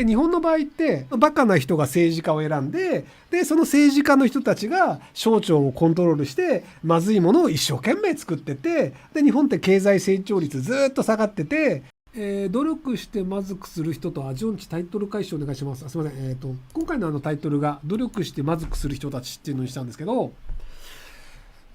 日本の場合ってバカな人が政治家を選んで、その政治家の人たちが省庁をコントロールしてまずいものを一生懸命作ってて、日本って経済成長率ずっと下がってて、努力してまずくする人と、ジョンチタイトル解消お願いします。すみません。今回のタイトルが努力してまずくする人たちっていうのにしたんですけど、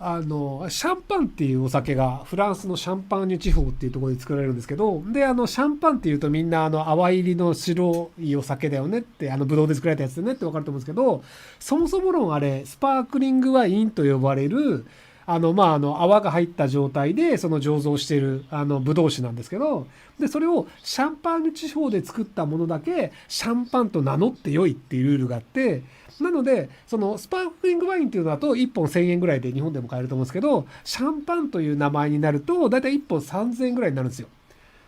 シャンパンっていうお酒がフランスのシャンパーニュ地方っていうところで作られるんですけど、シャンパンっていうとみんな淡入りの白いお酒だよねって、ブドウで作られたやつだねって分かると思うんですけど、そもそも論あれスパークリングワインと呼ばれる泡が入った状態でその醸造しているブドウ酒なんですけど、それをシャンパーニュ地方で作ったものだけシャンパンと名乗って良いっていうルールがあって、なのでそのスパークリングワインっていうのだと1本1000円ぐらいで日本でも買えると思うんですけど、シャンパンという名前になるとだいたい1本3000円ぐらいになるんですよ。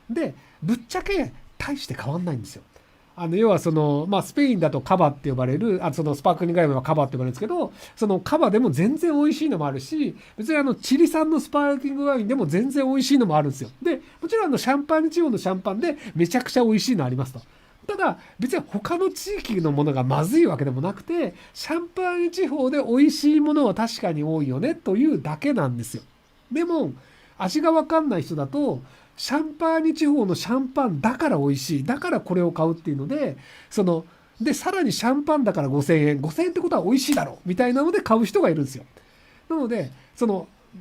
でぶっちゃけ大して変わんないんですよ。要はスペインだとカバって呼ばれる、そのスパークリングワインはカバって呼ばれるんですけど、そのカバでも全然美味しいのもあるし、別にチリ産のスパークリングワインでも全然美味しいのもあるんですよ。で、もちろんシャンパーニュ地方のシャンパンでめちゃくちゃ美味しいのありますと。ただ別に他の地域のものがまずいわけでもなくて、シャンパーニュ地方で美味しいものは確かに多いよねというだけなんですよ。でも味が分かんない人だと、シャンパーニュ地方のシャンパンだから美味しい、だからこれを買うっていうので、さらにシャンパンだから5000円、5000円ってことは美味しいだろうみたいなので買う人がいるんですよ。なので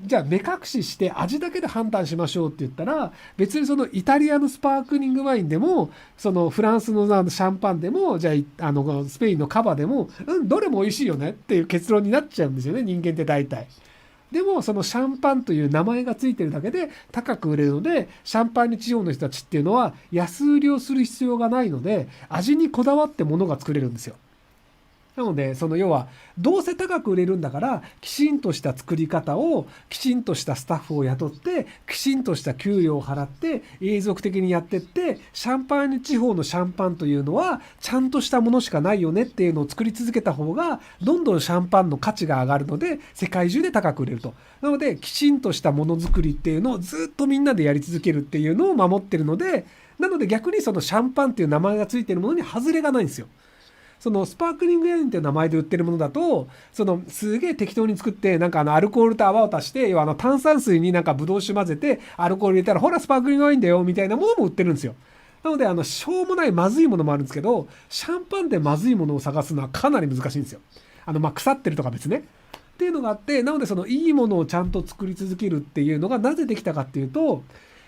じゃあ目隠しして味だけで判断しましょうって言ったら、別にイタリアのスパークリングワインでもフランスのシャンパンでも、じゃあスペインのカバでも、どれも美味しいよねっていう結論になっちゃうんですよね、人間って大体。でもそのシャンパンという名前がついてるだけで高く売れるので、シャンパンニュ地方の人たちっていうのは安売りをする必要がないので、味にこだわって物が作れるんですよ。なので要はどうせ高く売れるんだから、きちんとした作り方を、きちんとしたスタッフを雇って、きちんとした給与を払って永続的にやってって、シャンパーニュ地方のシャンパンというのはちゃんとしたものしかないよねっていうのを作り続けた方が、どんどんシャンパンの価値が上がるので世界中で高く売れると。なのできちんとしたものづくりっていうのをずっとみんなでやり続けるっていうのを守ってるので、なので逆にシャンパンっていう名前がついてるものに外れがないんですよ。スパークリングワインっていう名前で売ってるものだと、すげえ適当に作って、アルコールと泡を足して、要は炭酸水にブドウ酒混ぜてアルコール入れたら、ほらスパークリングワインだよみたいなものも売ってるんですよ。なのでしょうもないまずいものもあるんですけど、シャンパンでまずいものを探すのはかなり難しいんですよ。腐ってるとか別ねっていうのがあって、なのでいいものをちゃんと作り続けるっていうのがなぜできたかっていうと、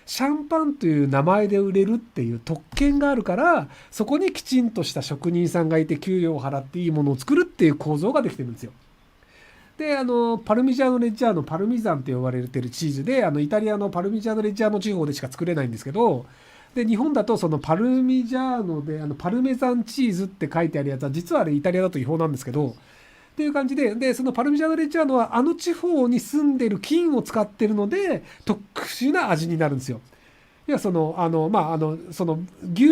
シャンパンという名前で売れるっていう特権があるから、そこにきちんとした職人さんがいて給与を払っていいものを作るっていう構造ができてるんですよ。でパルミジャーノ・レッジャーノ、パルミザンって呼ばれてるチーズで、イタリアのパルミジャーノ・レッジャーノ地方でしか作れないんですけど、で日本だとパルミジャーノでパルメザンチーズって書いてあるやつは、実はあれイタリアだと違法なんですけど、っていう感じで、そのパルミジャーノ・レッジャーノは地方に住んでる菌を使ってるので特殊な味になるんですよ。いや牛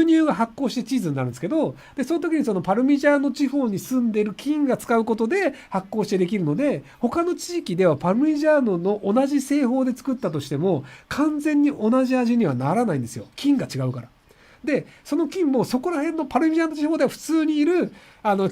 乳が発酵してチーズになるんですけど、その時にパルミジャーノ地方に住んでる菌が使うことで発酵してできるので、他の地域ではパルミジャーノの同じ製法で作ったとしても完全に同じ味にはならないんですよ。菌が違うから。でその菌もそこら辺のパルミジャーノ地方では普通にいる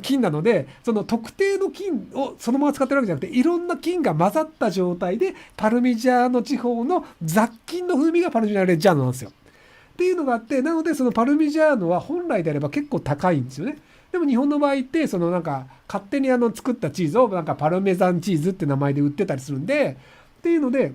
菌なので、特定の菌をそのまま使ってるわけじゃなくて、いろんな菌が混ざった状態でパルミジャーノ地方の雑菌の風味がパルミジャーノレッジャーノなんですよ。っていうのがあって、なのでパルミジャーノは本来であれば結構高いんですよね。でも日本の場合って勝手に作ったチーズをパルメザンチーズって名前で売ってたりするんで、っていうので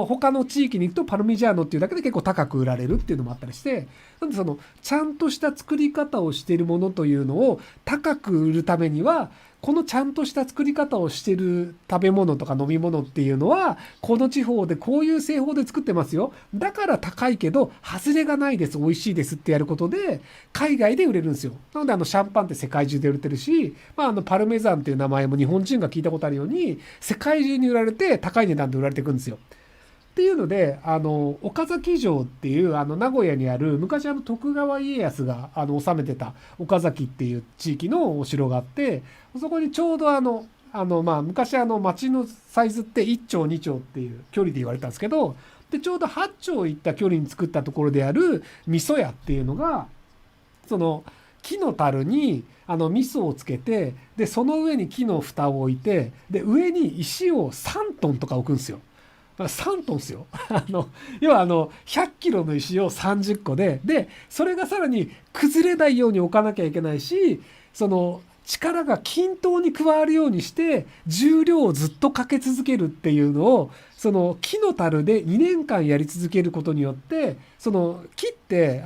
他の地域に行くとパルミジャーノっていうだけで結構高く売られるっていうのもあったりして、なんでちゃんとした作り方をしているものというのを高く売るためには、このちゃんとした作り方をしている食べ物とか飲み物っていうのはこの地方でこういう製法で作ってますよ、だから高いけど外れがないです、美味しいですってやることで海外で売れるんですよ。なのでシャンパンって世界中で売れてるし、パルメザンっていう名前も日本人が聞いたことあるように世界中に売られて高い値段で売られていくんですよ。っていうので岡崎城っていう名古屋にある昔徳川家康が治めてた岡崎っていう地域のお城があって、そこにちょうど昔町のサイズって1丁2丁っていう距離で言われたんですけど、でちょうど8丁行った距離に作ったところである味噌屋っていうのがその木の樽に味噌をつけて、でその上に木の蓋を置いて、で上に石を3トンとか置くんですよ。だから3トンですよ。要は100キロの石を30個でそれがさらに崩れないように置かなきゃいけないし、その力が均等に加わるようにして重量をずっとかけ続けるっていうのを、その木の樽で2年間やり続けることによって、その木って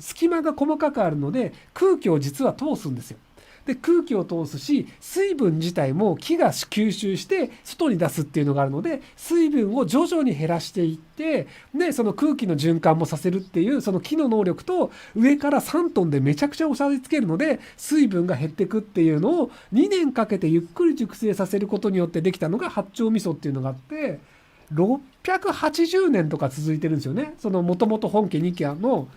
隙間が細かくあるので空気を実は通すんですよ。で空気を通すし、水分自体も木が吸収して外に出すっていうのがあるので、水分を徐々に減らしていって、でその空気の循環もさせるっていう、その木の能力と上から3トンでめちゃくちゃ押さえつけるので水分が減っていくっていうのを2年かけてゆっくり熟成させることによってできたのが八丁味噌っていうのがあって、680年とか続いてるんですよね。そのもともと本家二家の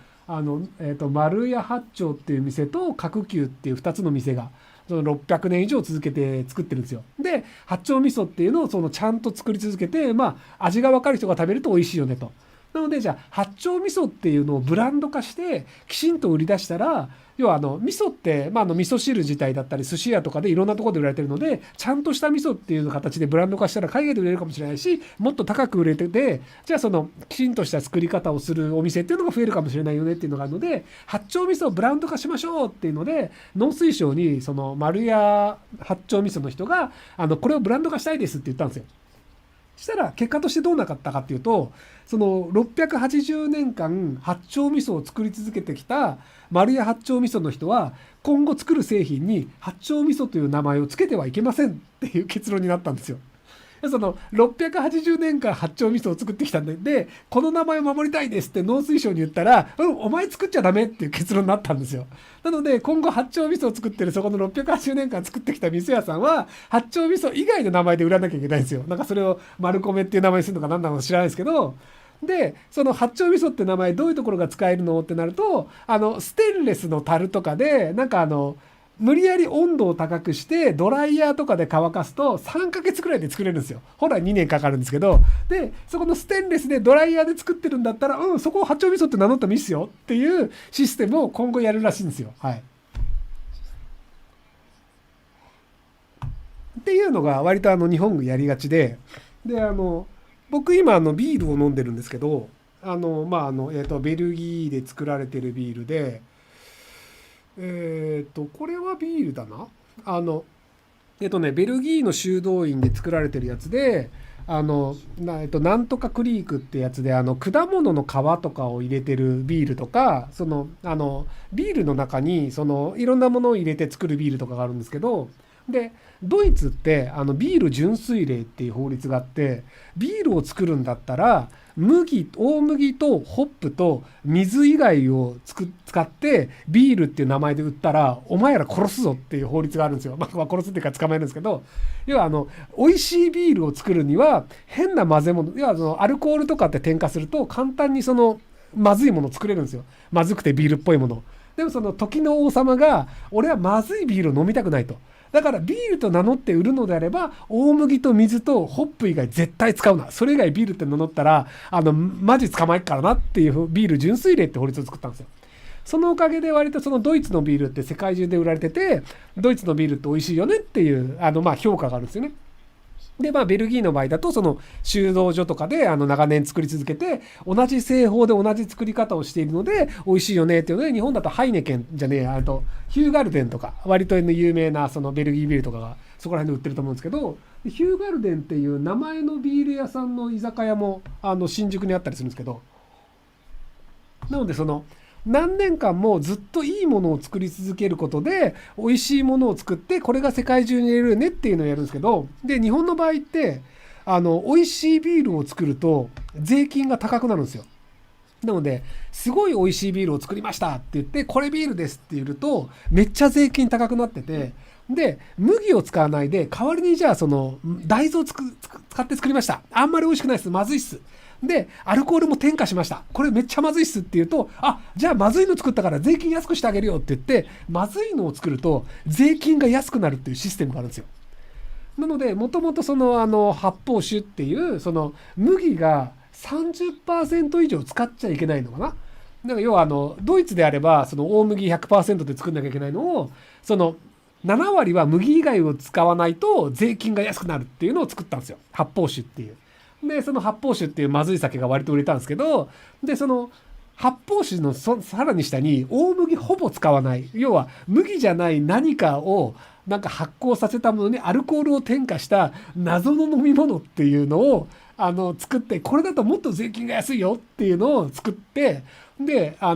丸屋八丁っていう店と角久っていう2つの店がその600年以上続けて作ってるんですよ。で八丁味噌っていうのをそのちゃんと作り続けて、味が分かる人が食べると美味しいよねと。なのでじゃあ八丁味噌っていうのをブランド化してきちんと売り出したら、要は味噌って、味噌汁自体だったり寿司屋とかでいろんなところで売られてるので、ちゃんとした味噌っていう形でブランド化したら海外で売れるかもしれないし、もっと高く売れてて、じゃあそのきちんとした作り方をするお店っていうのが増えるかもしれないよねっていうのがあるので、八丁味噌をブランド化しましょうっていうので、農水省にその丸屋八丁味噌の人がこれをブランド化したいですって言ったんですよ。したら結果としてどうなかったかっていうと、その680年間八丁味噌を作り続けてきた丸屋八丁味噌の人は、今後作る製品に八丁味噌という名前を付けてはいけませんっていう結論になったんですよ。その680年間八丁味噌を作ってきたんで、この名前を守りたいですって農水省に言ったら、お前作っちゃダメっていう結論になったんですよ。なので今後八丁味噌を作ってるそこの680年間作ってきた味噌屋さんは八丁味噌以外の名前で売らなきゃいけないんですよ。なんかそれを丸米っていう名前にするのか何なのか知らないですけど、でその八丁味噌って名前どういうところが使えるのってなると、ステンレスの樽とかでなんか無理やり温度を高くしてドライヤーとかで乾かすと3ヶ月くらいで作れるんですよ。ほら2年かかるんですけど、でそこのステンレスでドライヤーで作ってるんだったら、そこを八丁味噌って名乗ってもいいっすよっていうシステムを今後やるらしいんですよ。はい。っていうのが割と日本がやりがちで、僕今ビールを飲んでるんですけど、ベルギーで作られてるビールで、これはビールだな。ベルギーの修道院で作られてるやつで、なんとかクリークってやつで、果物の皮とかを入れてるビールとか、ビールの中にいろんなものを入れて作るビールとかがあるんですけど、でドイツってビール純粋令っていう法律があって、ビールを作るんだったら大麦とホップと水以外を使ってビールっていう名前で売ったらお前ら殺すぞっていう法律があるんですよ。殺すっていうか捕まえるんですけど、要は美味しいビールを作るには変な混ぜ物、要はアルコールとかって添加すると簡単にまずいものを作れるんですよ。まずくてビールっぽいもの。でも時の王様が俺はまずいビールを飲みたくないと。だからビールと名乗って売るのであれば大麦と水とホップ以外絶対使うな、それ以外ビールって名乗ったらマジ捕まえっからなっていうビール純粋令って法律を作ったんですよ。そのおかげで割とドイツのビールって世界中で売られてて、ドイツのビールって美味しいよねっていう評価があるんですよね。でベルギーの場合だと修道所とかで長年作り続けて同じ製法で同じ作り方をしているので美味しいよねっていうので、日本だとハイネケンじゃねえやヒューガルデンとか割と有名なベルギービールとかがそこら辺で売ってると思うんですけど、ヒューガルデンっていう名前のビール屋さんの居酒屋も新宿にあったりするんですけど、なので何年間もずっといいものを作り続けることで美味しいものを作って、これが世界中に入れるねっていうのをやるんですけど、で日本の場合って美味しいビールを作ると税金が高くなるんですよ。なのですごい美味しいビールを作りましたって言ってこれビールですって言うとめっちゃ税金高くなってて、で麦を使わないで代わりにじゃあ大豆を使って作りました、あんまり美味しくないです、まずいっす、でアルコールも添加しました、これめっちゃまずいっすって言うと、じゃあまずいの作ったから税金安くしてあげるよって言ってまずいのを作ると税金が安くなるっていうシステムがあるんですよ。なのでもともと発泡酒っていう麦が 30% 以上使っちゃいけないのかな。なんか要はドイツであればその大麦100% で作んなきゃいけないのをその7割は麦以外を使わないと税金が安くなるっていうのを作ったんですよ。発泡酒っていう。でその発泡酒っていうまずい酒が割と売れたんですけど、でその発泡酒のさらに下に大麦ほぼ使わない、要は麦じゃない何かをなんか発酵させたものにアルコールを添加した謎の飲み物っていうのを作って、これだともっと税金が安いよっていうのを作って、で第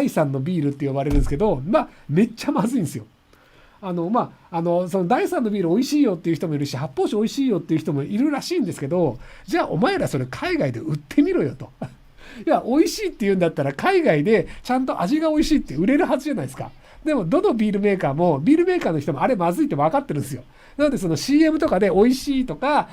3のビールって呼ばれるんですけど、めっちゃまずいんですよ。その第3のビール美味しいよっていう人もいるし、発泡酒美味しいよっていう人もいるらしいんですけど、じゃあお前らそれ海外で売ってみろよと。いや、美味しいって言うんだったら海外でちゃんと味が美味しいって売れるはずじゃないですか。でもどのビールメーカーの人もあれまずいって分かってるんですよ。なのでその CM とかで美味しいとか、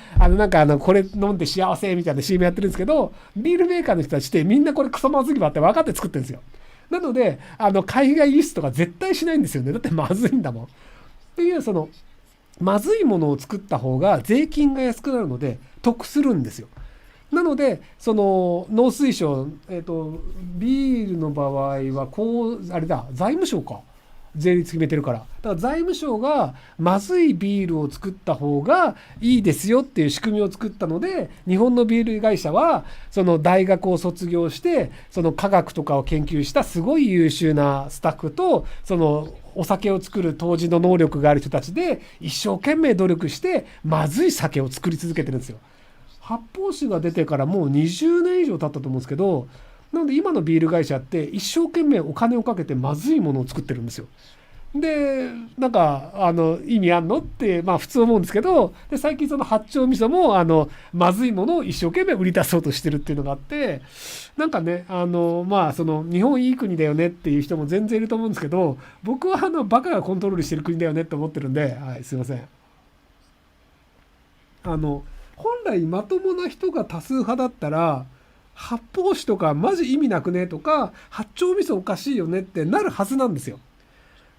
これ飲んで幸せみたいな CM やってるんですけど、ビールメーカーの人たちってみんなこれクソまずいわって分かって作ってるんですよ。なので、海外輸出とか絶対しないんですよね。だってまずいんだもん。っていう、その、まずいものを作った方が税金が安くなるので得するんですよ。なので、その、農水省、ビールの場合は、財務省か。税率決めてるから。だから財務省がまずいビールを作った方がいいですよっていう仕組みを作ったので、日本のビール会社はその大学を卒業してその科学とかを研究したすごい優秀なスタッフと、そのお酒を作る杜氏の能力がある人たちで一生懸命努力してまずい酒を作り続けてるんですよ。発泡酒が出てからもう20年以上経ったと思うんですけど、なので今のビール会社って一生懸命お金をかけてまずいものを作ってるんですよ。で、意味あんのって、普通思うんですけど、で、最近その八丁味噌も、まずいものを一生懸命売り出そうとしてるっていうのがあって、なんかね、その、日本いい国だよねっていう人も全然いると思うんですけど、僕はバカがコントロールしてる国だよねって思ってるんで、はい、すいません。本来まともな人が多数派だったら、発泡酒とかマジ意味なくねとか、八丁味噌おかしいよねってなるはずなんですよ。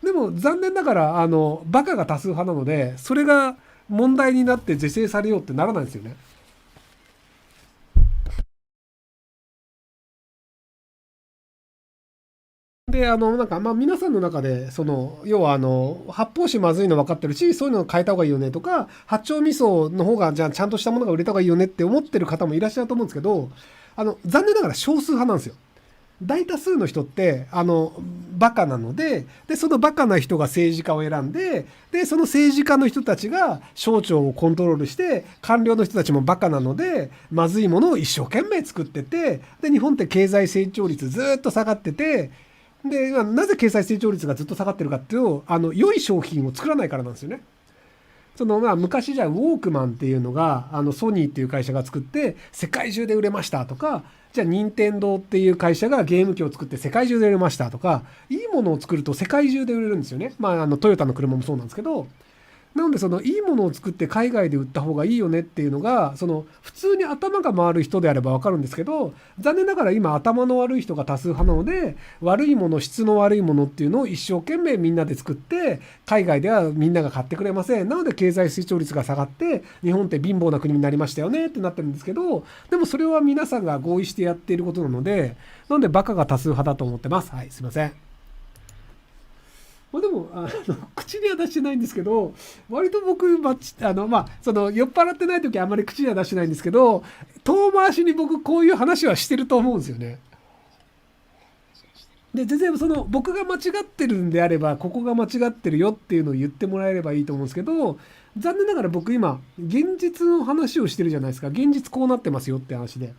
でも残念ながらバカが多数派なので、それが問題になって是正されようってならないんですよね。で皆さんの中でその要は発泡酒まずいの分かってるし、そういうのを変えた方がいいよねとか、八丁味噌の方がじゃあちゃんとしたものが売れた方がいいよねって思ってる方もいらっしゃると思うんですけど、残念ながら少数派なんですよ。大多数の人ってバカなので、そのバカな人が政治家を選んで、その政治家の人たちが省庁をコントロールして、官僚の人たちもバカなのでまずいものを一生懸命作ってて、で日本って経済成長率ずっと下がってて、でなぜ経済成長率がずっと下がってるかっていうと、良い商品を作らないからなんですよね。その昔じゃウォークマンっていうのがソニーっていう会社が作って世界中で売れましたとか、じゃあ任天堂っていう会社がゲーム機を作って世界中で売れましたとか、いいものを作ると世界中で売れるんですよね。トヨタの車もそうなんですけど、なのでそのいいものを作って海外で売った方がいいよねっていうのが、その普通に頭が回る人であれば分かるんですけど、残念ながら今頭の悪い人が多数派なので、悪いもの、質の悪いものっていうのを一生懸命みんなで作って、海外ではみんなが買ってくれません。なので経済成長率が下がって日本って貧乏な国になりましたよねってなってるんですけど、でもそれは皆さんが合意してやっていることなので、なのでバカが多数派だと思ってます。はい、すいません。でも口には出してないんですけど、割と僕その酔っ払ってない時はあんまり口には出してないんですけど、遠回しに僕こういう話はしてると思うんですよね。で全然その僕が間違ってるんであれば、ここが間違ってるよっていうのを言ってもらえればいいと思うんですけど、残念ながら僕今現実の話をしてるじゃないですか。現実こうなってますよって話で。